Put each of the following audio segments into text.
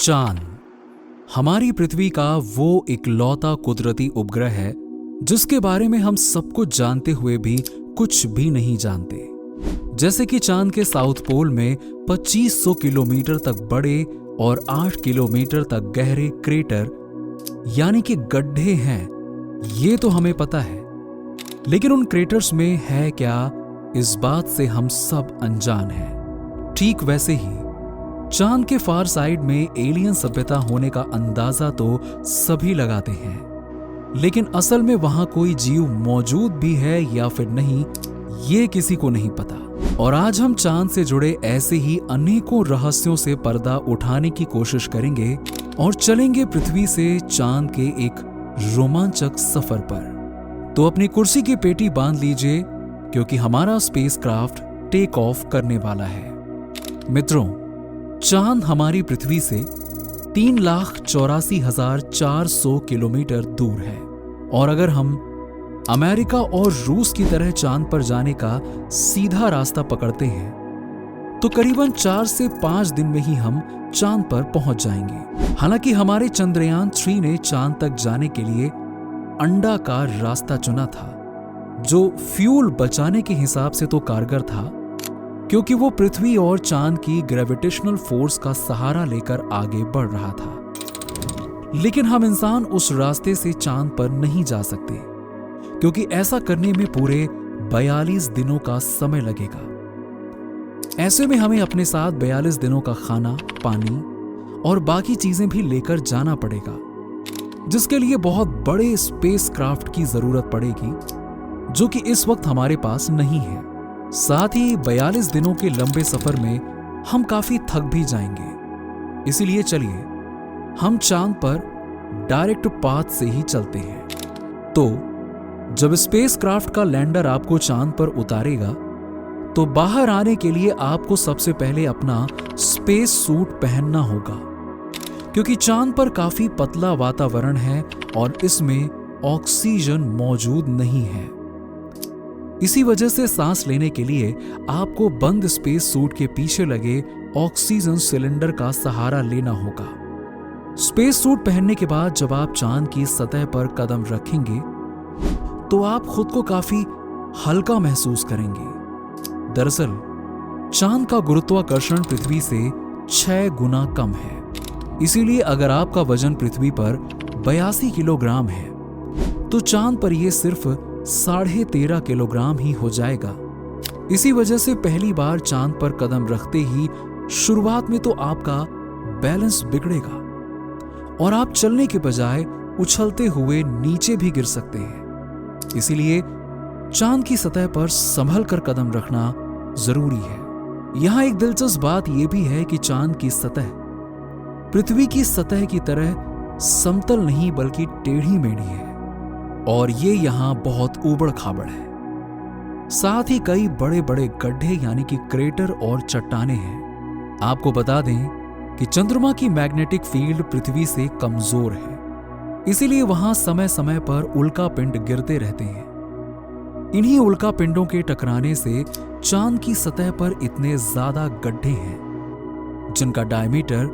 चांद हमारी पृथ्वी का वो इकलौता कुदरती उपग्रह है जिसके बारे में हम सब कुछ जानते हुए भी कुछ भी नहीं जानते। जैसे कि चांद के साउथ पोल में 2500 किलोमीटर तक बड़े और 8 किलोमीटर तक गहरे क्रेटर यानी कि गड्ढे हैं, ये तो हमें पता है। लेकिन उन क्रेटर्स में है क्या, इस बात से हम सब अनजान हैं। ठीक वैसे ही चांद के फार साइड में एलियन सभ्यता होने का अंदाजा तो सभी लगाते हैं, लेकिन असल में वहां कोई जीव मौजूद भी है या फिर नहीं, ये किसी को नहीं पता। और आज हम चांद से जुड़े ऐसे ही अनेकों रहस्यों से पर्दा उठाने की कोशिश करेंगे और चलेंगे पृथ्वी से चांद के एक रोमांचक सफर पर। तो अपनी कुर्सी की पेटी बांध लीजिए क्योंकि हमारा स्पेसक्राफ्ट टेक ऑफ करने वाला है। मित्रों, चांद हमारी पृथ्वी से 3,84,400 किलोमीटर दूर है और अगर हम अमेरिका और रूस की तरह चांद पर जाने का सीधा रास्ता पकड़ते हैं तो करीबन 4 से 5 दिन में ही हम चांद पर पहुंच जाएंगे। हालांकि हमारे चंद्रयान 3 ने चांद तक जाने के लिए अंडा का रास्ता चुना था, जो फ्यूल बचाने के हिसाब से तो कारगर था क्योंकि वो पृथ्वी और चांद की ग्रेविटेशनल फोर्स का सहारा लेकर आगे बढ़ रहा था। लेकिन हम इंसान उस रास्ते से चांद पर नहीं जा सकते क्योंकि ऐसा करने में पूरे 42 दिनों का समय लगेगा। ऐसे में हमें अपने साथ 42 दिनों का खाना, पानी और बाकी चीजें भी लेकर जाना पड़ेगा, जिसके लिए बहुत बड़े स्पेसक्राफ्ट की जरूरत पड़ेगी जो कि इस वक्त हमारे पास नहीं है। साथ ही 42 दिनों के लंबे सफर में हम काफी थक भी जाएंगे। इसीलिए चलिए हम चांद पर डायरेक्ट पाथ से ही चलते हैं। तो जब स्पेसक्राफ्ट का लैंडर आपको चांद पर उतारेगा तो बाहर आने के लिए आपको सबसे पहले अपना स्पेस सूट पहनना होगा क्योंकि चांद पर काफी पतला वातावरण है और इसमें ऑक्सीजन मौजूद नहीं है। इसी वजह से सांस लेने के लिए आपको बंद स्पेस सूट के पीछे लगे ऑक्सीजन सिलेंडर का सहारा लेना होगा। स्पेस सूट पहनने के बाद जब आप चांद की सतह पर कदम रखेंगे तो आप खुद को काफी हल्का महसूस करेंगे। दरअसल चांद का गुरुत्वाकर्षण पृथ्वी से 6 गुना कम है, इसीलिए अगर आपका वजन पृथ्वी पर 82 किलोग्राम है तो चांद पर यह सिर्फ 13.5 किलोग्राम ही हो जाएगा। इसी वजह से पहली बार चांद पर कदम रखते ही शुरुआत में तो आपका बैलेंस बिगड़ेगा और आप चलने के बजाय उछलते हुए नीचे भी गिर सकते हैं। इसीलिए चांद की सतह पर संभल कर कदम रखना जरूरी है। यहां एक दिलचस्प बात यह भी है कि चांद की सतह पृथ्वी की सतह की तरह समतल नहीं बल्कि टेढ़ी मेढ़ी है और ये यहां बहुत ऊबड़ खाबड़ है। साथ ही कई बड़े बड़े गड्ढे यानी कि क्रेटर और चट्टाने हैं। आपको बता दें कि चंद्रमा की मैग्नेटिक फील्ड पृथ्वी से कमजोर है, इसीलिए वहां समय समय पर उल्कापिंड गिरते रहते हैं। इन्हीं उल्कापिंडों के टकराने से चांद की सतह पर इतने ज्यादा गड्ढे हैं जिनका डायमीटर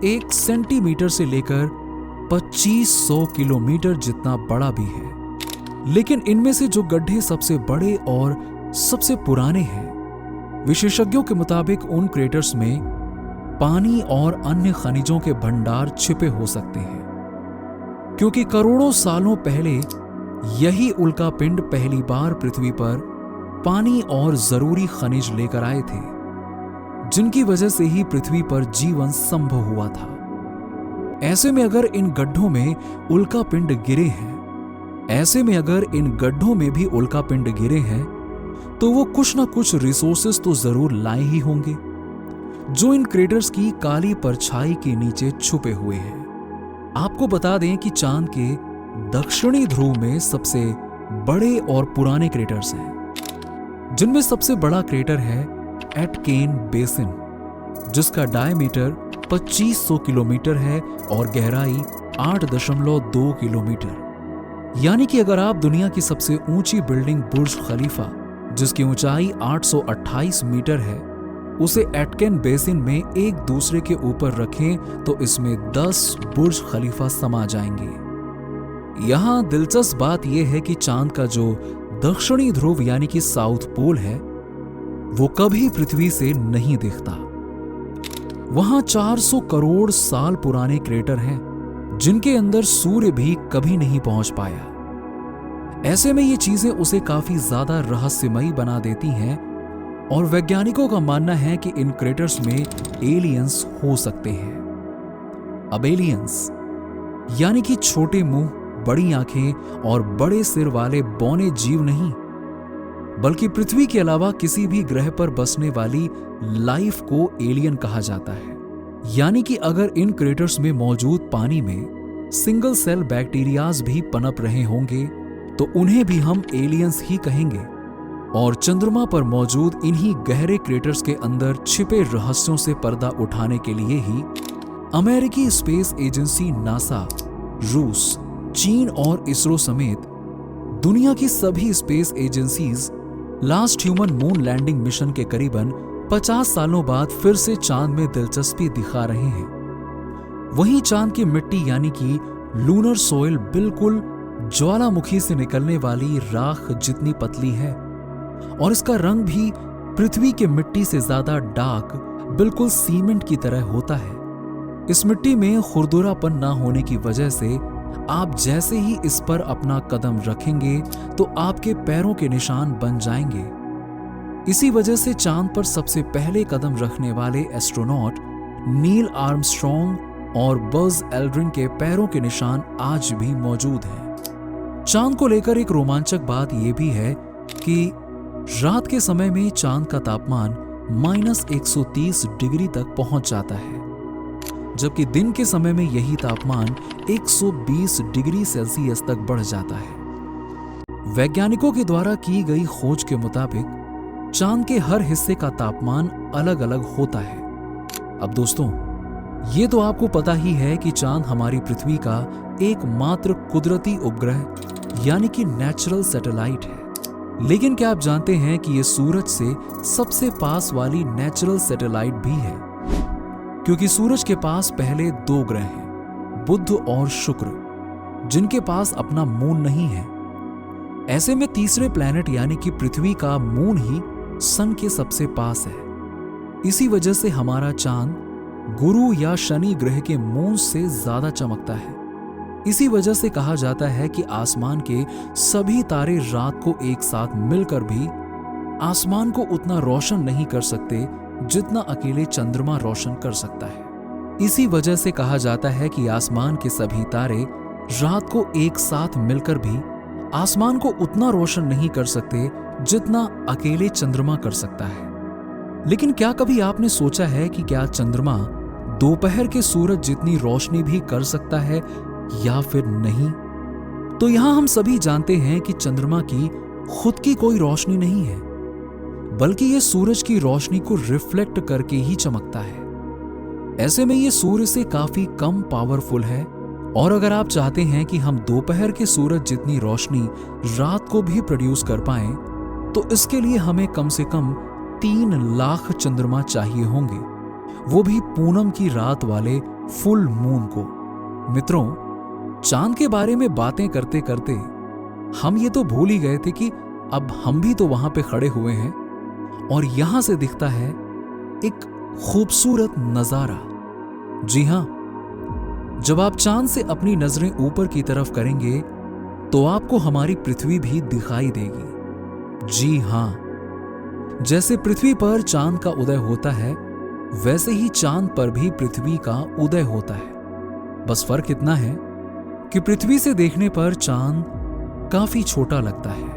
1 सेंटीमीटर से लेकर 2500 किलोमीटर जितना बड़ा भी है। लेकिन इनमें से जो गड्ढे सबसे बड़े और सबसे पुराने हैं, विशेषज्ञों के मुताबिक उन क्रेटर्स में पानी और अन्य खनिजों के भंडार छिपे हो सकते हैं क्योंकि करोड़ों सालों पहले यही उल्कापिंड पहली बार पृथ्वी पर पानी और जरूरी खनिज लेकर आए थे, जिनकी वजह से ही पृथ्वी पर जीवन संभव हुआ था। ऐसे में अगर इन गड्ढों में उल्कापिंड गिरे हैं, तो वो कुछ ना कुछ रिसोर्सेस तो जरूर लाए ही होंगे जो इन क्रेटर्स की काली परछाई के नीचे छुपे हुए हैं। आपको बता दें कि चांद के दक्षिणी ध्रुव में सबसे बड़े और पुराने क्रेटर्स हैं, जिनमें सबसे बड़ा क्रेटर है एटकेन बेसिन, जिसका डायमीटर 2500 किलोमीटर है और गहराई 8.2 किलोमीटर। यानी कि अगर आप दुनिया की सबसे ऊंची बिल्डिंग बुर्ज खलीफा, जिसकी ऊंचाई 828 मीटर है, उसे एटकेन बेसिन में एक दूसरे के ऊपर रखें तो इसमें 10 बुर्ज खलीफा समा जाएंगे। यहां दिलचस्प बात यह है कि चांद का जो दक्षिणी ध्रुव यानी कि साउथ पोल है वो कभी पृथ्वी से नहीं दिखता। वहां 400 करोड़ साल पुराने क्रेटर हैं जिनके अंदर सूर्य भी कभी नहीं पहुंच पाया। ऐसे में ये चीजें उसे काफी ज्यादा रहस्यमयी बना देती हैं और वैज्ञानिकों का मानना है कि इन क्रेटर्स में एलियंस हो सकते हैं। अब एलियंस यानी कि छोटे मुंह, बड़ी आंखें और बड़े सिर वाले बौने जीव नहीं, बल्कि पृथ्वी के अलावा किसी भी ग्रह पर बसने वाली लाइफ को एलियन कहा जाता है। यानी कि अगर इन क्रेटर्स में मौजूद पानी में सिंगल सेल बैक्टीरियाज भी पनप रहे होंगे तो उन्हें भी हम एलियंस ही कहेंगे। और चंद्रमा पर मौजूद इन्हीं गहरे क्रेटर्स के अंदर छिपे रहस्यों से पर्दा उठाने के लिए ही अमेरिकी स्पेस एजेंसी नासा, रूस, चीन और इसरो समेत दुनिया की सभी space agencies last human moon landing mission के करीबन 50 सालों बाद फिर से चांद में दिलचस्पी दिखा रहे हैं। वहीं चांद की मिट्टी यानी कि लूनर सोइल बिल्कुल ज्वालामुखी से निकलने वाली राख जितनी पतली है और इसका रंग भी पृथ्वी के मिट्टी से ज्यादा डार्क, बिल्कुल सीमेंट की तरह होता है। इस मिट्टी में खुरदुरापन ना होने की वजह से आप जैसे ही इस पर अपना कदम रखेंगे तो आपके पैरों के निशान बन जाएंगे। इसी वजह से चांद पर सबसे पहले कदम रखने वाले एस्ट्रोनॉट नील आर्मस्ट्रॉन्ग और बज एल्ड्रिन के पैरों के निशान आज भी मौजूद हैं। चांद को लेकर एक रोमांचक बात यह भी है कि रात के समय में चांद का तापमान -130 डिग्री तक पहुंच जाता है, जबकि दिन के समय में यही तापमान 120 डिग्री सेल्सियस तक बढ़ जाता है। वैज्ञानिकों के द्वारा की गई खोज के मुताबिक चांद के हर हिस्से का तापमान अलग अलग होता है। अब दोस्तों, ये तो आपको पता ही है कि चांद हमारी पृथ्वी का एकमात्र कुदरती उपग्रह यानी कि नेचुरल सैटेलाइट है। लेकिन क्या आप जानते हैं कि यह सूरज से सबसे पास वाली नेचुरल सैटेलाइट भी है? क्योंकि सूरज के पास पहले 2 ग्रह हैं, बुध और शुक्र, जिनके पास अपना मून नहीं है। ऐसे में तीसरे प्लैनेट यानी कि पृथ्वी का मून ही सन के सबसे पास है। इसी वजह से हमारा चांद गुरु या शनि ग्रह के मून से ज्यादा चमकता है। इसी वजह से कहा जाता है कि आसमान के सभी तारे रात को एक साथ मिलकर भी आसमान को उतना रोशन नहीं कर सकते जितना अकेले चंद्रमा रोशन कर सकता है। इसी वजह से कहा जाता है कि आसमान के सभी तारे रात को एक साथ मिलकर भी आसमान को उतना रोशन नहीं कर सकते जितना अकेले चंद्रमा कर सकता है। लेकिन क्या कभी आपने सोचा है कि क्या चंद्रमा दोपहर के सूरज जितनी रोशनी भी कर सकता है या फिर नहीं? तो यहां हम सभी जानते हैं कि चंद्रमा की खुद की कोई रोशनी नहीं है, बल्कि यह सूरज की रोशनी को रिफ्लेक्ट करके ही चमकता है। ऐसे में यह सूर्य से काफी कम पावरफुल है और अगर आप चाहते हैं कि हम दोपहर के सूरज जितनी रोशनी रात को भी प्रोड्यूस कर पाएं, तो इसके लिए हमें कम से कम 3 लाख चंद्रमा चाहिए होंगे, वो भी पूनम की रात वाले फुल मून को। मित्रों, चांद के बारे में बातें करते करते हम ये तो भूल ही गए थे कि अब हम भी तो वहां पे खड़े हुए हैं और यहां से दिखता है एक खूबसूरत नजारा। जी हां, जब आप चांद से अपनी नजरें ऊपर की तरफ करेंगे तो आपको हमारी पृथ्वी भी दिखाई देगी। जी हां, जैसे पृथ्वी पर चांद का उदय होता है वैसे ही चांद पर भी पृथ्वी का उदय होता है। बस फर्क इतना है कि पृथ्वी से देखने पर चांद काफी छोटा लगता है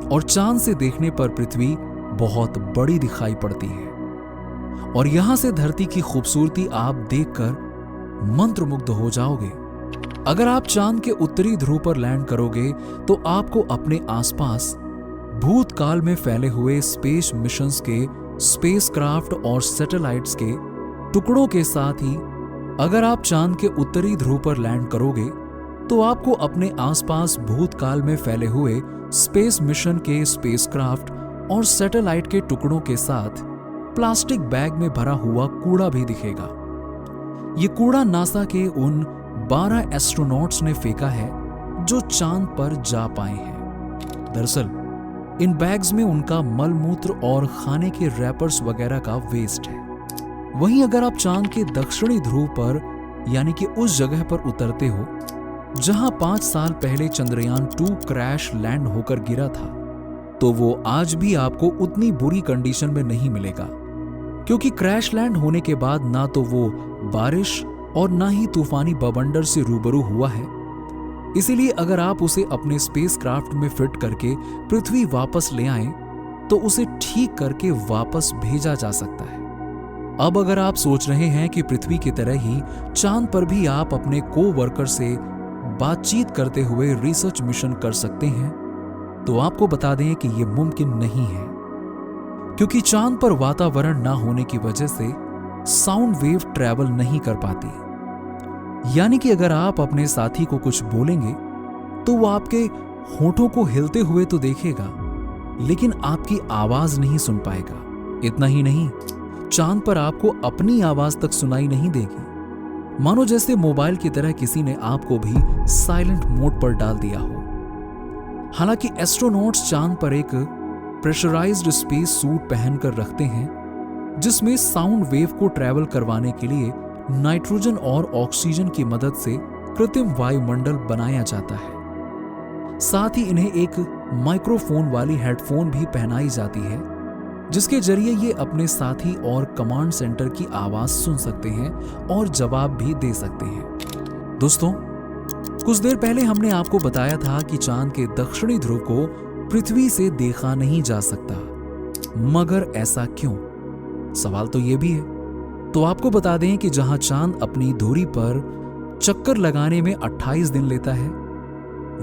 और चांद से देखने पर पृथ्वी बहुत बड़ी दिखाई पड़ती है। और यहां से धरती की खूबसूरती आप देखकर मंत्रमुग्ध हो जाओगे। अगर आप चांद के उत्तरी ध्रुव पर लैंड करोगे तो आपको अपने आसपास भूतकाल में फैले हुए स्पेस मिशंस के स्पेसक्राफ्ट और सैटेलाइट्स के टुकड़ों के साथ ही अगर आप चांद के उत्तरी ध्रुव पर लैंड करोगे तो आपको अपने आसपास भूतकाल में फैले हुए स्पेस मिशन के स्पेसक्राफ्ट और सैटेलाइट के टुकड़ों के साथ प्लास्टिक बैग में भरा हुआ कूड़ा भी दिखेगा। ये कूड़ा नासा के उन 12 एस्ट्रोनॉट्स ने फेंका है जो चांद पर जा पाए हैं। दरअसल इन बैग्स में उनका मलमूत्र और खाने के रैपर्स वगैरह का वेस्ट है। वहीं अगर आप चांद के दक्षिणी ध्रुव पर यानी कि उस जगह पर उतरते हो जहां 5 साल पहले चंद्रयान 2 क्रैश लैंड होकर गिरा था, तो वो आज भी आपको उतनी बुरी कंडीशन में नहीं मिलेगा, क्योंकि क्रैश लैंड होने के बाद ना तो वो बारिश और ना ही तूफानी बवंडर से रूबरू हुआ है। इसीलिए अगर आप उसे अपने स्पेसक्राफ्ट में फिट करके पृथ्वी वापस ले आएं, तो उसे ठीक करके वापस भेजा जा सकता है। अब अगर आप सोच रहे हैं कि पृथ्वी की तरह ही चांद पर भी आप अपने को-वर्कर से बातचीत करते हुए रिसर्च मिशन कर सकते हैं, तो आपको बता दें कि यह मुमकिन नहीं है, क्योंकि चांद पर वातावरण ना होने की वजह से साउंड वेव ट्रैवल नहीं कर पाती। यानी कि अगर आप अपने साथी को कुछ बोलेंगे तो वो आपके होठों को हिलते हुए तो देखेगा, लेकिन आपकी आवाज नहीं सुन पाएगा। इतना ही नहीं, चांद पर आपको अपनी आवाज तक सुनाई नहीं देगी, मानो जैसे मोबाइल की तरह किसी ने आपको भी साइलेंट मोड पर डाल दिया हो। हालांकि एस्ट्रोनॉट्स चांद पर एक प्रेशराइज्ड स्पेस सूट पहनकर रखते हैं, जिसमें साउंड वेव को ट्रैवल करवाने के लिए नाइट्रोजन और ऑक्सीजन की मदद से कृत्रिम वायुमंडल बनाया जाता है। साथ ही इन्हें एक माइक्रोफोन वाली हेडफोन भी पहनाई जाती है, जिसके जरिए ये अपने साथी और कमांड सेंटर की आवाज सुन सकते हैं और जवाब भी दे सकते हैं। दोस्तों, कुछ देर पहले हमने आपको बताया था कि चांद के दक्षिणी ध्रुव को पृथ्वी से देखा नहीं जा सकता, मगर ऐसा क्यों? सवाल तो ये भी है। तो आपको बता दें कि जहां चांद अपनी धुरी पर चक्कर लगाने में 28 दिन लेता है,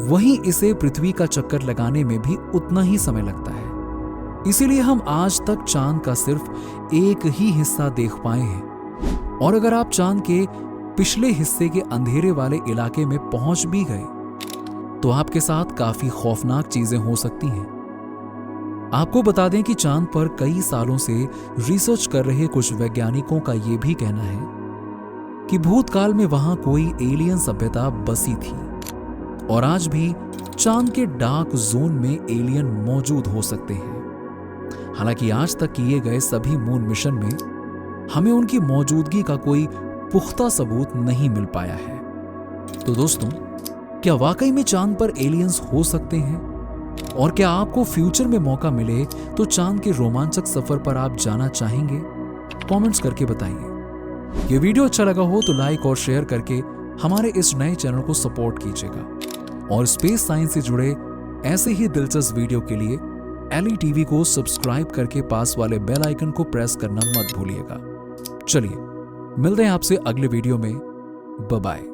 वहीं इसे पृथ्वी का चक्कर लगाने में भी उतना ही समय लगता है। इसीलिए हम आज तक चांद का सिर्फ एक ही हिस्सा देख पाए हैं, और अगर आप चांद के पिछले हिस्से के अंधेरे वाले इलाके में पहुंच भी गए, तो आपके साथ काफी खौफनाक चीजें हो सकती हैं। आपको बता दें कि चांद पर कई सालों से रिसर्च कर रहे कुछ वैज्ञानिकों का यह भी कहना है कि भूतकाल में वहां कोई एलियन सभ्यता बसी थी, और आज भी चांद के डार्क जोन में एलियन मौजूद हो सकते हैं। हालांकि आज तक किए गए सभी मून मिशन में हमें उनकी मौजूदगी का कोई पुख्ता सबूत नहीं मिल पाया है। तो दोस्तों, क्या वाकई में चांद पर एलियंस हो सकते हैं? और क्या आपको फ्यूचर में मौका मिले तो चांद के रोमांचक सफर पर आप जाना चाहेंगे? कमेंट्स करके बताइए। ये वीडियो अच्छा लगा हो तो लाइक और शेयर करके हमारे इस नए चैनल को सपोर्ट कीजिएगा, और स्पेस साइंस से जुड़े ऐसे ही दिलचस्प वीडियो के लिए LETV को सब्सक्राइब करके पास वाले बेल आइकन को प्रेस करना मत भूलिएगा। चलिए, मिलते हैं आपसे अगले वीडियो में। Bye bye.